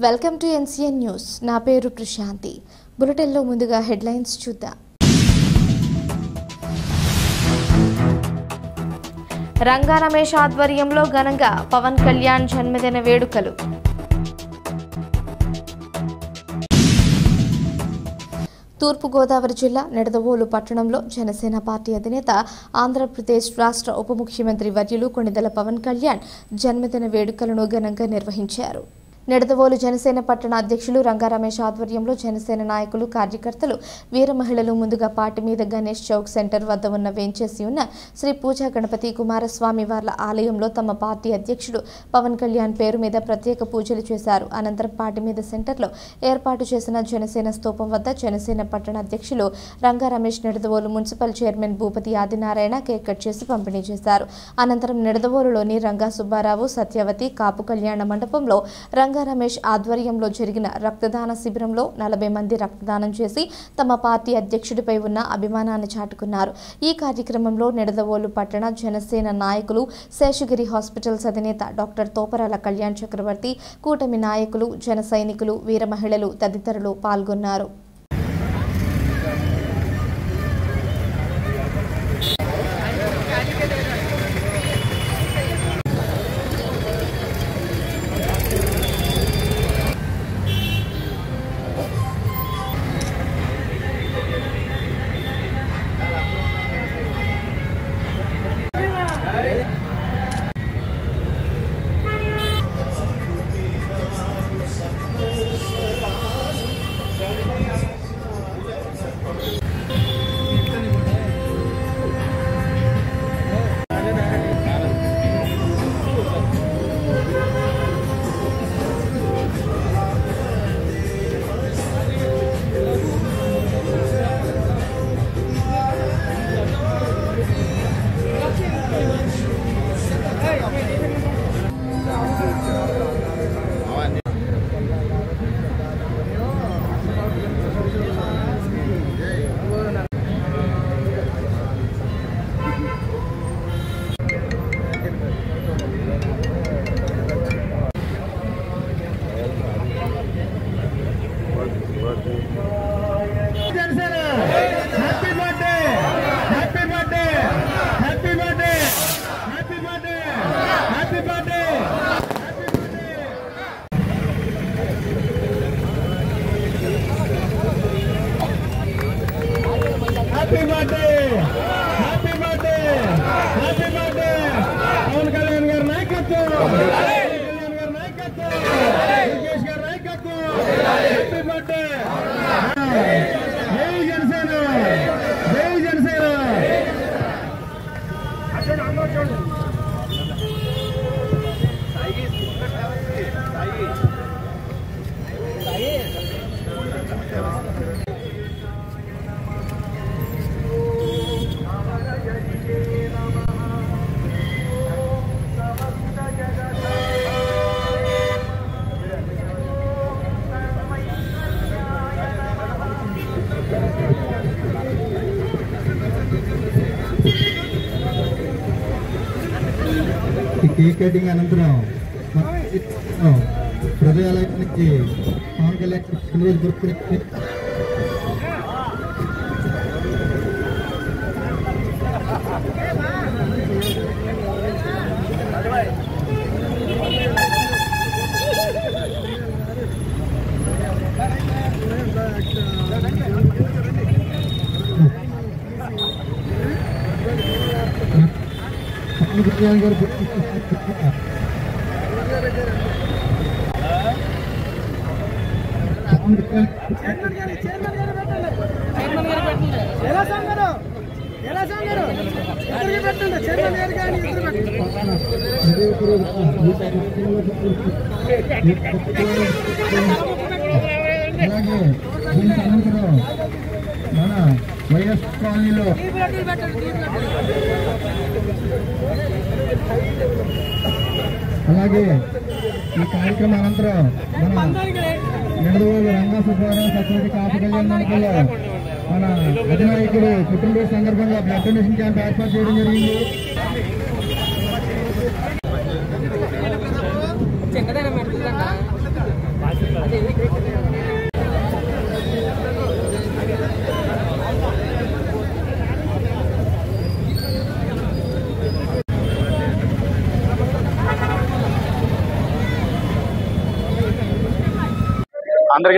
Welcome to NCN news. నా పేరు ప్రశాంతి. బులెటిన్లో ముందుగా హెడ్లైన్స్ చూద్దాం. రంగా రమేష్ ఆధ్వర్యంలో ఘనంగా పవన్ కళ్యాణ్ జన్మదిన వేడుకలు. తూర్పుగోదావరి జిల్లా నిడదవోలు పట్టణంలో జనసేన పార్టీ అధినేత ఆంధ్రప్రదేశ్ రాష్ట్ర ఉప ముఖ్యమంత్రి వర్యులు కొణిదెల పవన్ కళ్యాణ్ జన్మదిన వేడుకలను ఘనంగా నిర్వహించారు. నిడదవోలు జనసేన పట్టణ అధ్యక్షులు రంగా రమేష్ ఆధ్వర్యంలో జనసేన నాయకులు, కార్యకర్తలు, వీర మహిళలు ముందుగా పార్టీ మీద గణేష్ చౌక్ సెంటర్ వద్ద ఉన్న వేంచేసి ఉన్న శ్రీ పూజా గణపతి కుమారస్వామి వార్ల ఆలయంలో తమ పార్టీ అధ్యక్షుడు పవన్ కళ్యాణ్ పేరు మీద ప్రత్యేక పూజలు చేశారు. అనంతరం పార్టీ మీద సెంటర్లో ఏర్పాటు చేసిన జనసేన స్తూపం వద్ద జనసేన పట్టణ అధ్యక్షులు Ranga Ramesh Nidadavolu municipal chairman Bhupathi Adinarayana cake cut చేసి పంపిణీ చేశారు. అనంతరం నిడదవోలులోని రంగా సుబ్బారావు, సత్యవతి కాపు కళ్యాణ మండపంలో రంగా రమేష్ ఆధ్వర్యంలో జరిగిన రక్తదాన శిబిరంలో 40 మంది రక్తదానం చేసి తమ పార్టీ అధ్యక్షుడిపై ఉన్న అభిమానాన్ని చాటుకున్నారు. ఈ కార్యక్రమంలో నిడదవోలు పట్టణ జనసేన నాయకులు, శేషగిరి హాస్పిటల్స్ అధినేత డాక్టర్ తోపరాల కళ్యాణ్ చక్రవర్తి, కూటమి నాయకులు, జన సైనికులు, వీర మహిళలు తదితరులు పాల్గొన్నారు. కేక్ కటింగ్ అనంతరం హృదయాలయానికి పవన్ కళ్యాణ్ పుట్టినరోజు గుర్తు గారు అలాగే దీనికి అనంతరం మన వైఎస్ కాలనీలో అలాగే ఈ కార్యక్రమం అనంతరం మన నిడదవోలు రంగా సుబ్బారావు, సత్యవతి కాపు కళ్యాణ మండపంలో మన అధినాయకుడు పుట్టినరోజు సందర్భంగా బ్లడ్ డొనేషన్ క్యాంప్ ఏర్పాటు చేయడం జరిగింది. చిన్నదైనా అందరికీ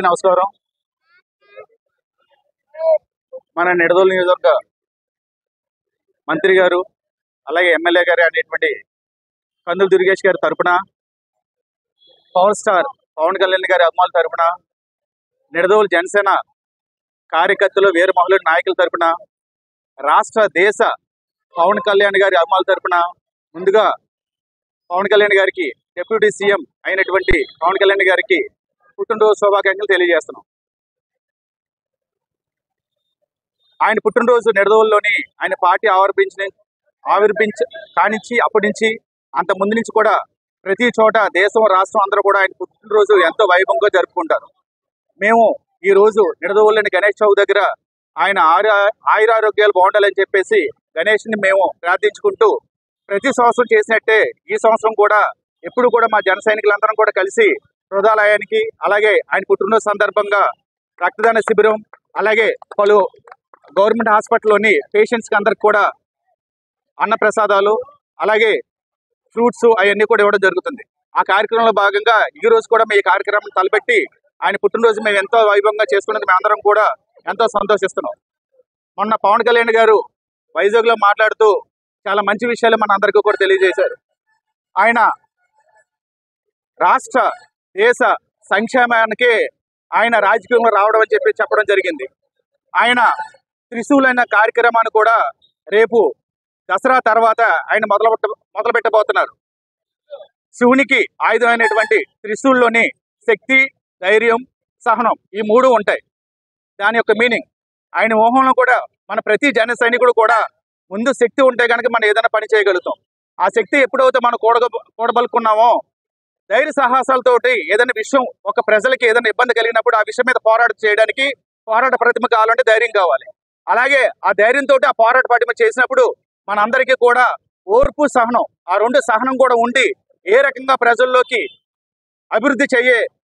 నమస్కారం. మన నిడదవోలు నియోజకవర్గ మంత్రి గారు అలాగే ఎమ్మెల్యే గారు అనేటువంటి కందులు దుర్గేష్ గారి తరపున, పవర్ స్టార్ పవన్ కళ్యాణ్ గారి అభిమానుల తరపున, నిడదవోలు జనసేన కార్యకర్తలు వీర మహిళల నాయకుల తరపున, రాష్ట్ర దేశ పవన్ కళ్యాణ్ గారి అభిమానుల తరపున ముందుగా పవన్ కళ్యాణ్ గారికి, డిప్యూటీ సీఎం అయినటువంటి పవన్ కళ్యాణ్ గారికి పుట్టినరోజు శుభాకాంక్షలు తెలియజేస్తున్నాం. ఆయన పుట్టినరోజు నిడదవోలులోని ఆయన పార్టీ కానించి అప్పటి నుంచి అంత ముందు నుంచి కూడా ప్రతి చోట దేశం రాష్ట్రం అందరూ కూడా ఆయన పుట్టినరోజు ఎంతో వైభవంగా జరుపుకుంటారు. మేము ఈ రోజు నిడదవోలులోని గణేష్ చౌక్ దగ్గర ఆయన ఆయురారోగ్యాలు బాగుండాలని చెప్పేసి గణేష్ని మేము ప్రార్థించుకుంటూ ప్రతి సంవత్సరం చేసినట్టే ఈ సంవత్సరం కూడా ఎప్పుడు కూడా మా జన సైనికులందరం కూడా కలిసి హృదయాలయానికి అలాగే ఆయన పుట్టినరోజు సందర్భంగా రక్తదాన శిబిరం అలాగే పలు గవర్నమెంట్ హాస్పిటల్లోని పేషెంట్స్కి అందరికి కూడా అన్నప్రసాదాలు అలాగే ఫ్రూట్స్ అవన్నీ కూడా ఇవ్వడం జరుగుతుంది. ఆ కార్యక్రమంలో భాగంగా ఈ రోజు కూడా మేము ఈ కార్యక్రమం తలపెట్టి ఆయన పుట్టినరోజు మేము ఎంతో వైభవంగా చేసుకున్నది మేమందరం కూడా ఎంతో సంతోషిస్తున్నాం. మొన్న పవన్ కళ్యాణ్ గారు వైజాగ్లో మాట్లాడుతూ చాలా మంచి విషయాలు మన అందరికీ కూడా తెలియజేశారు. ఆయన రాష్ట్ర దేశ సంక్షేమానికి ఆయన రాజకీయంలో రావడం అని చెప్పి చెప్పడం జరిగింది. ఆయన త్రిశూల్ అనే కార్యక్రమాన్ని కూడా రేపు దసరా తర్వాత ఆయన మొదలు పెట్టబోతున్నారు. శివునికి ఆయుధమైనటువంటి త్రిశూల్లోని శక్తి, ధైర్యం, సహనం ఈ మూడు ఉంటాయి. దాని యొక్క మీనింగ్ ఆయన మోహంలో కూడా మన ప్రతి జన సైనికుడు కూడా ముందు శక్తి ఉంటే కనుక మనం ఏదైనా పని చేయగలుగుతాం. ఆ శక్తి ఎప్పుడైతే మనం కూడబలుకున్నామో ధైర్య సాహసాలతోటి ఏదైనా విషయం ఒక ప్రజలకి ఏదైనా ఇబ్బంది కలిగినప్పుడు ఆ విషయం మీద పోరాటం చేయడానికి పోరాట ప్రతిమ కావాలంటే ధైర్యం కావాలి. అలాగే ఆ ధైర్యంతో ఆ పోరాట ప్రతిమ చేసినప్పుడు మనందరికీ కూడా ఓర్పు, సహనం ఆ రెండు సహనం కూడా ఉండి ఏ రకంగా ప్రజల్లోకి అభివృద్ధి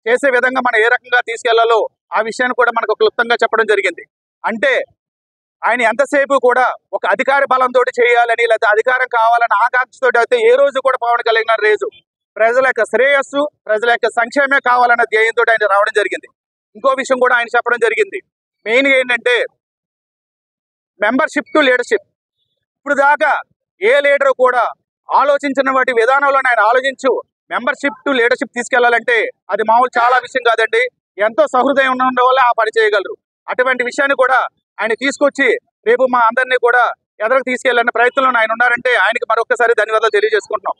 చేసే విధంగా మనం ఏ రకంగా తీసుకెళ్లాలో ఆ విషయాన్ని కూడా మనకు క్లుప్తంగా చెప్పడం జరిగింది. అంటే ఆయన ఎంతసేపు కూడా ఒక అధికార బలంతో చేయాలని లేదా అధికారం కావాలని ఆకాంక్షతో అయితే ఏ రోజు కూడా పవన్ కళ్యాణ్ రేజు ప్రజల యొక్క శ్రేయస్సు, ప్రజల యొక్క సంక్షేమే కావాలన్న ధ్యేయంతో ఆయన రావడం జరిగింది. ఇంకో విషయం కూడా ఆయన చెప్పడం జరిగింది. మెయిన్గా ఏంటంటే మెంబర్షిప్ టు లీడర్షిప్. ఇప్పుడు దాకా ఏ లీడర్ కూడా ఆలోచించిన వాటి విధానంలో ఆయన ఆలోచించు మెంబర్షిప్ టు లీడర్షిప్ తీసుకెళ్లాలంటే అది మామూలు చాలా విషయం కాదండి. ఎంతో సహృదయం ఉండడం వల్ల ఆ పని చేయగలరు. అటువంటి విషయాన్ని కూడా ఆయన తీసుకొచ్చి రేపు మా అందరినీ కూడా ఎదరకు తీసుకెళ్లాలనే ప్రయత్నంలో ఆయన ఉన్నారంటే ఆయనకి మరొకసారి ధన్యవాదాలు తెలియజేసుకుంటున్నాం.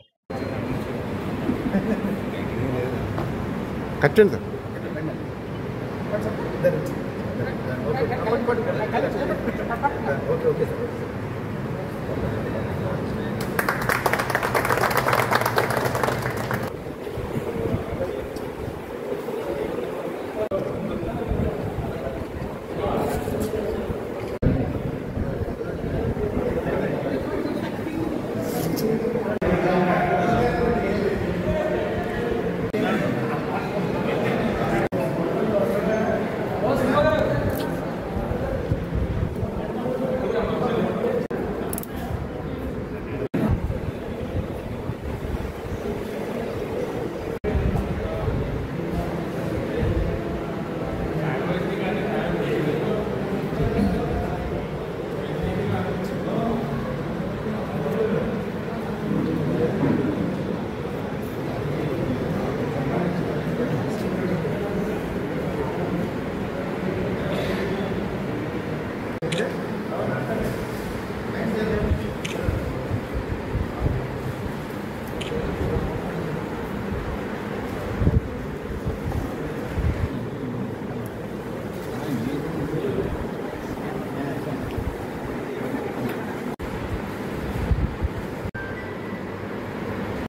కట్టండి